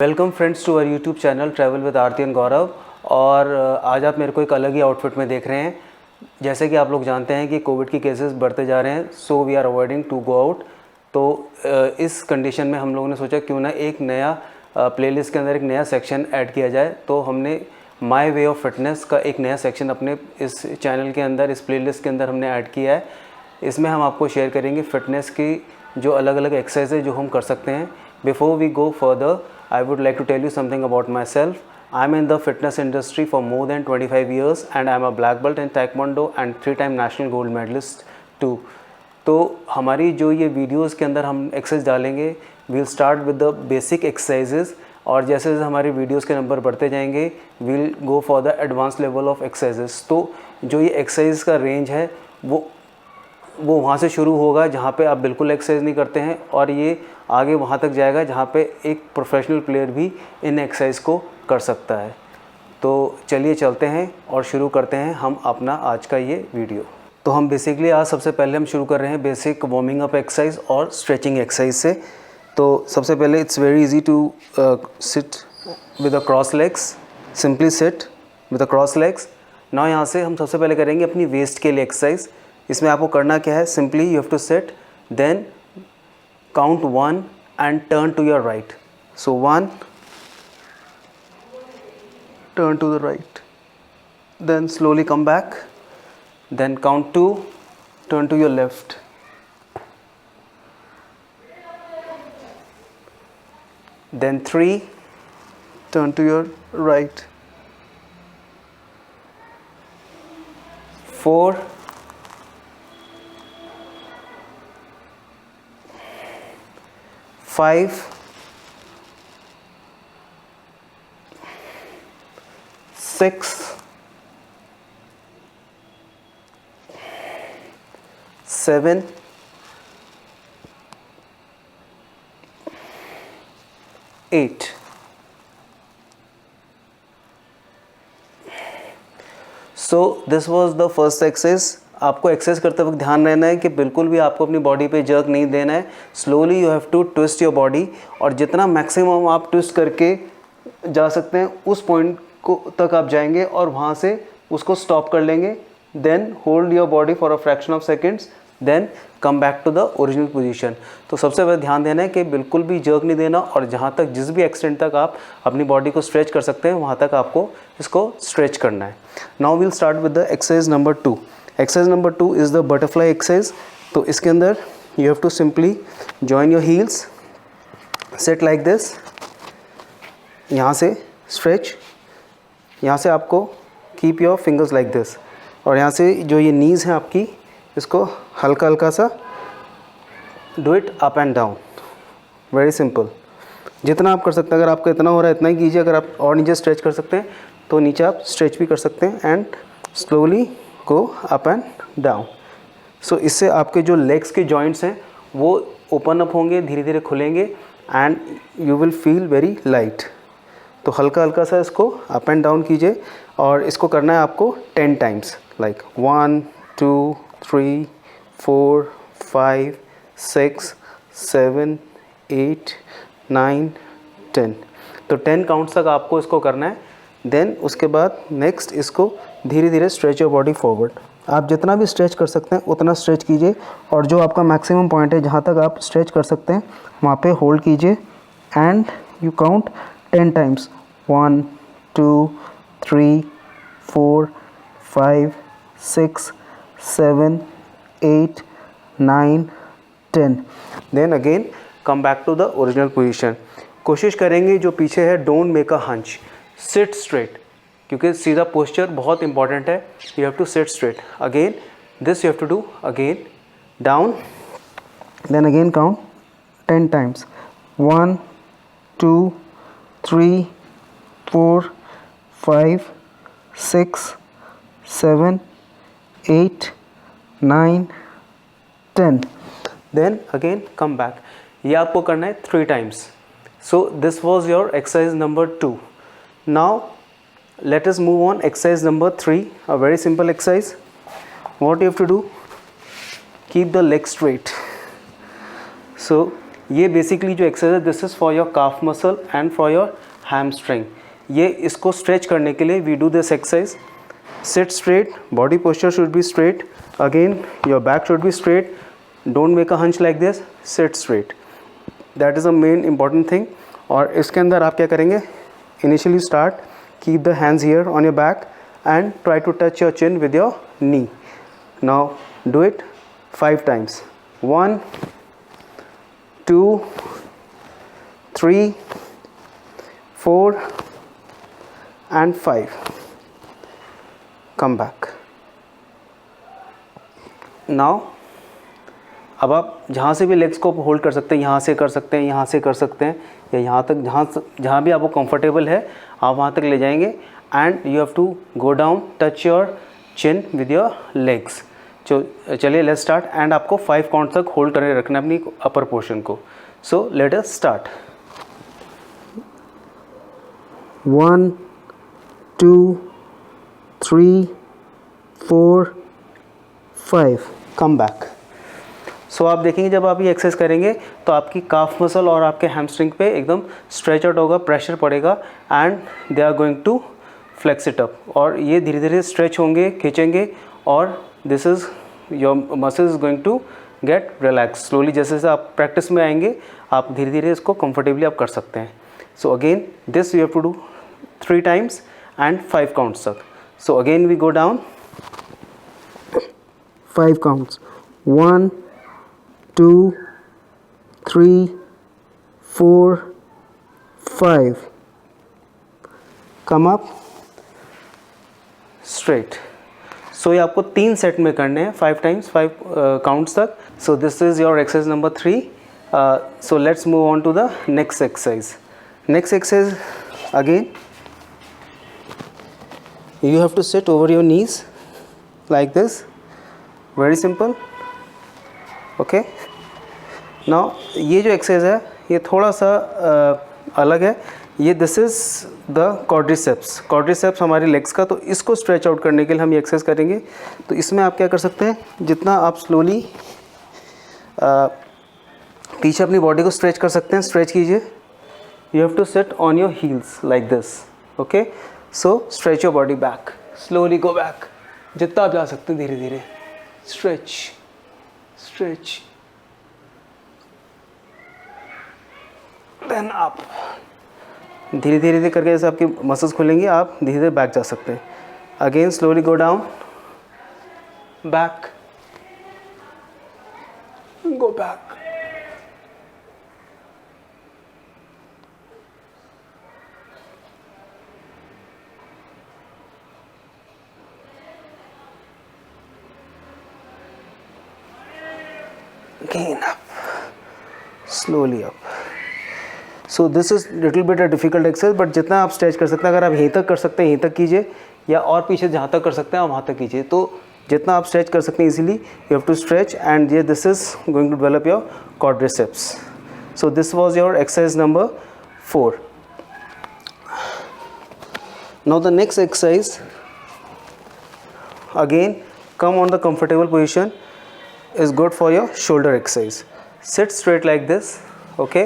Welcome friends to our YouTube channel travel with Aarti and Gaurav. और आज आप मेरे को एक अलग ही आउटफिट में देख रहे हैं। जैसे कि आप लोग जानते हैं कि कोविड की केसेस बढ़ते जा रहे हैं, so we are avoiding to go out. तो इस कंडीशन में हम लोगों ने सोचा क्यों ना एक नया प्लेलिस्ट के अंदर एक नया सेक्शन ऐड किया जाए। तो हमने माय वे ऑफ फिटनेस का एक नया सेक्शन अपने इस चैनल के अंदर, इस प्लेलिस्ट के अंदर हमने ऐड किया है। इसमें हम आपको शेयर करेंगे फिटनेस की जो अलग अलग एक्सरसाइज है जो हम कर सकते हैं। Before we go further, I would like to tell you something about myself. I'm in the fitness industry for more than 25 years and I'm a black belt in Taekwondo and 3-time national gold medalist too. तो हमारी जो ये videos के अंदर हम exercise डालेंगे, we'll start with the basic exercises और जैसे जैसे हमारी वीडियोस के नंबर बढ़ते जाएंगे we'll go for the advanced level of exercises। तो जो ये एक्सरसाइज का रेंज है वो वहाँ से शुरू होगा जहाँ पे आप बिल्कुल एक्सरसाइज नहीं करते हैं, और ये आगे वहाँ तक जाएगा जहाँ पे एक प्रोफेशनल प्लेयर भी इन एक्सरसाइज को कर सकता है। तो चलिए चलते हैं और शुरू करते हैं हम अपना आज का ये वीडियो। तो हम बेसिकली आज सबसे पहले हम शुरू कर रहे हैं बेसिक वार्मिंग अप एक्सरसाइज और स्ट्रेचिंग एक्सरसाइज से। तो सबसे पहले it's very easy to sit with a cross legs. Simply sit with a cross legs. Now यहाँ से हम सबसे पहले करेंगे अपनी वेस्ट के लिए एक्सरसाइज। इसमें आपको करना क्या है, simply you have to sit, then count 1 and turn to your right. So 1, turn to the right, then slowly come back, then count 2, turn to your left, then 3, turn to your right, 4, 5, 6, 7, 8। So this was the first exercise. आपको exercise करते वक्त ध्यान रहना है कि बिल्कुल भी आपको अपनी बॉडी पे जर्क नहीं देना है। Slowly you have to twist your body, और जितना मैक्सिमम आप ट्विस्ट करके जा सकते हैं उस पॉइंट को तक आप जाएंगे और वहाँ से उसको स्टॉप कर लेंगे। Then hold your body for a fraction of seconds, then come back to the original position. तो सबसे पहले ध्यान देना है कि बिल्कुल भी जर्क नहीं देना, और जहाँ तक जिस भी एक्सटेंट तक आप अपनी बॉडी को स्ट्रेच कर सकते हैं वहाँ तक आपको इसको स्ट्रेच करना है। Now we'll start with the exercise number 2। Exercise number 2 is the butterfly exercise. तो इसके अंदर you have to simply join your heels, set like this, यहाँ से स्ट्रेच, यहाँ से आपको keep your fingers like this, और यहाँ से जो ये नीज़ हैं आपकी, इसको हल्का हल्का सा do it up and down. Very simple, जितना आप कर सकते हैं। अगर आपका इतना हो रहा है इतना ही कीजिए। अगर आप और नीचे स्ट्रेच कर सकते हैं तो नीचे आप स्ट्रेच भी कर सकते हैं, and slowly go up and down. So इससे आपके जो लेग्स के जॉइंट्स हैं वो ओपन अप होंगे, धीरे धीरे खुलेंगे, and you will feel very light. तो हल्का हल्का सा इसको अप एंड डाउन कीजिए, और इसको करना है आपको 10 टाइम्स, लाइक 1 2 3 4 5 6 7 8 9 10। तो 10 काउंट्स तक आपको इसको करना है। देन उसके बाद नेक्स्ट इसको धीरे धीरे स्ट्रेच योर बॉडी फॉरवर्ड। आप जितना भी स्ट्रेच कर सकते हैं उतना स्ट्रेच कीजिए, और जो आपका मैक्सिमम पॉइंट है जहाँ तक आप स्ट्रेच कर सकते हैं वहाँ पे होल्ड कीजिए, and you count 10 times, 1 2 3 4 5 6 7 8 9 10। Then again come back to the original position. कोशिश करेंगे जो पीछे है don't make a hunch, sit straight, क्योंकि सीधा पोस्चर बहुत इंपॉर्टेंट है। You have to sit straight. Again this you have to do, again down, then again count 10 times, 1 2 3 4 5 6 7 8 9 10। Then again come back. ये आपको करना है 3 times. So this was your exercise number 2। Now let us move on exercise number 3, a very simple exercise. What you have to do, keep the leg straight. So ये basically जो exercise है this is for your calf muscle and for your hamstring. ये इसको stretch करने के लिए we do this exercise. Sit straight, body posture should be straight, again your back should be straight, don't make a hunch like this, sit straight, that is a main important thing. और इसके अंदर आप क्या करेंगे, initially start, keep the hands here on your back and try to touch your chin with your knee. Now do it 5 times. 1 2 3 4 and 5. Come back. Now अब आप जहाँ से भी लेग्स को होल्ड कर सकते हैं, यहाँ से कर सकते हैं, यहाँ से कर सकते हैं, या यहाँ तक, जहाँ भी आपको कंफर्टेबल है आप वहाँ तक ले जाएंगे। And you have to go down, touch your chin with your legs. चलिए लेट्स स्टार्ट। एंड आपको 5 काउंट तक होल्ड करके रखना है अपनी अपर पोर्शन को। So let us start. 1 2 3 4 5, come back. So आप देखेंगे जब आप ये एक्सरसाइज करेंगे तो आपकी काफ मसल और आपके हैमस्ट्रिंग पे एकदम स्ट्रेच आउट होगा, प्रेशर पड़ेगा and they are going to flex it up. और ये धीरे धीरे स्ट्रेच होंगे, खींचेंगे और this is your muscle is going to get relax slowly. जैसे जैसे आप प्रैक्टिस में आएंगे आप धीरे धीरे इसको कंफर्टेबली आप कर सकते हैं। So again this you have to do 3 times and 5 counts तक। So again we go down 5 counts, 1 2 3 4 5, come up straight. So ये आपको 3 सेट में करने हैं, 5 टाइम्स 5 काउंट्स तक। So this is your exercise number 3। So let's move on to the next exercise. Next exercise again you have to sit over your knees like this, very simple, okay। now ये जो exercise है ये थोड़ा सा अलग है। ये this is the quadriceps. Quadriceps हमारे लेग्स का, तो इसको स्ट्रेच आउट करने के लिए हम ये एक्सरसाइज करेंगे। तो इसमें आप क्या कर सकते हैं, जितना आप स्लोली पीछे अपनी बॉडी को स्ट्रेच कर सकते हैं, स्ट्रेच कीजिए। You have to sit on your heels like this, okay. So stretch your body back, slowly go back, जितना आप जा सकते हैं धीरे धीरे, स्ट्रेच स्ट्रेच, देन अप। धीरे धीरे करके जैसे आपकी मसल्स खुलेंगी आप धीरे धीरे बैक जा सकते हैं। Again slowly go down, back, go back, again up, slowly up. So this is little bit a difficult exercise, but जितना आप स्ट्रेच कर सकते हैं, अगर आप यहीं तक कर सकते हैं यहीं तक कीजिए, या और पीछे जहाँ तक कर सकते हैं आप वहाँ तक कीजिए। तो जितना आप स्ट्रेच कर सकते हैं easily you have to stretch, and ये this is going to develop your quadriceps. So this was your exercise number 4. Now the next exercise, again come on the comfortable position, is good for your shoulder exercise. Sit straight like this, okay,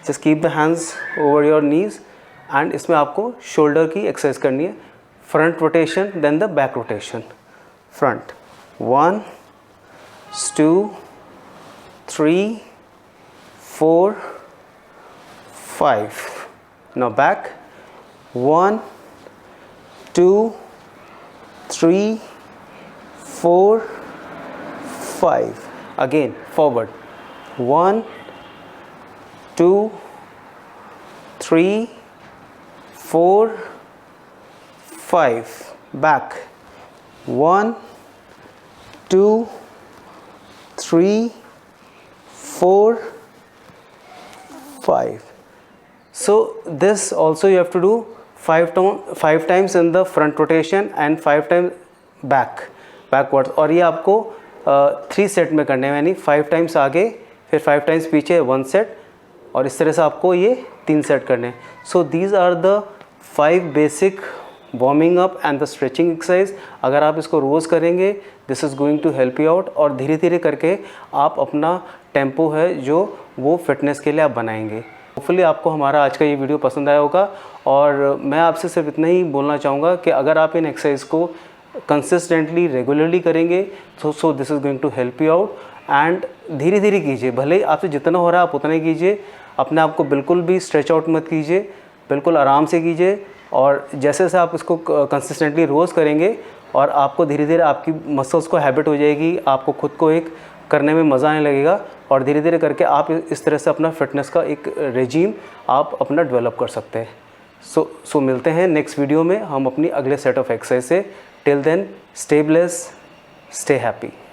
just keep the hands over your knees, and इसमें आपको shoulder की exercise करनी है। Front rotation, then the back rotation. Front 1 2 3 4 5. Now back 1 2 3 4 5. Again forward 1 2 3 4 5. Back 1 2 3 4 5. So this also you have to do 5 times in the front rotation and 5 times backwards. और ये आपको 3 set में करने हैं, यानी 5 टाइम्स आगे फिर 5 टाइम्स पीछे 1 सेट, और इस तरह से आपको ये 3 सेट करने हैं। So these are the 5 basic warming up and the stretching exercise. अगर आप इसको रोज़ करेंगे this is going to help you out, और धीरे धीरे करके आप अपना टेम्पो है जो वो फिटनेस के लिए आप बनाएंगे। होपफुली आपको हमारा आज का ये वीडियो पसंद आया होगा, और मैं आपसे सिर्फ इतना ही बोलना चाहूँगा कि अगर आप इन एक्सरसाइज को कंसिस्टेंटली रेगुलरली करेंगे so this is going to help you out. And धीरे धीरे कीजिए, भले ही आपसे जितना हो रहा है आप उतना ही कीजिए। अपने आप को बिल्कुल भी स्ट्रेच आउट मत कीजिए, बिल्कुल आराम से कीजिए। और जैसे जैसे आप इसको कंसिस्टेंटली रोज़ करेंगे और आपको धीरे धीरे आपकी मसल्स को हैबिट हो जाएगी, आपको खुद को एक करने में मज़ा आने लगेगा, और धीरे धीरे करके आप इस तरह से अपना फिटनेस का एक रेजीम आप अपना डेवलप कर सकते हैं। सो मिलते हैं नेक्स्ट वीडियो में हम अपनी अगले सेट ऑफ एक्सरसाइज से। Till then stay blessed, stay happy.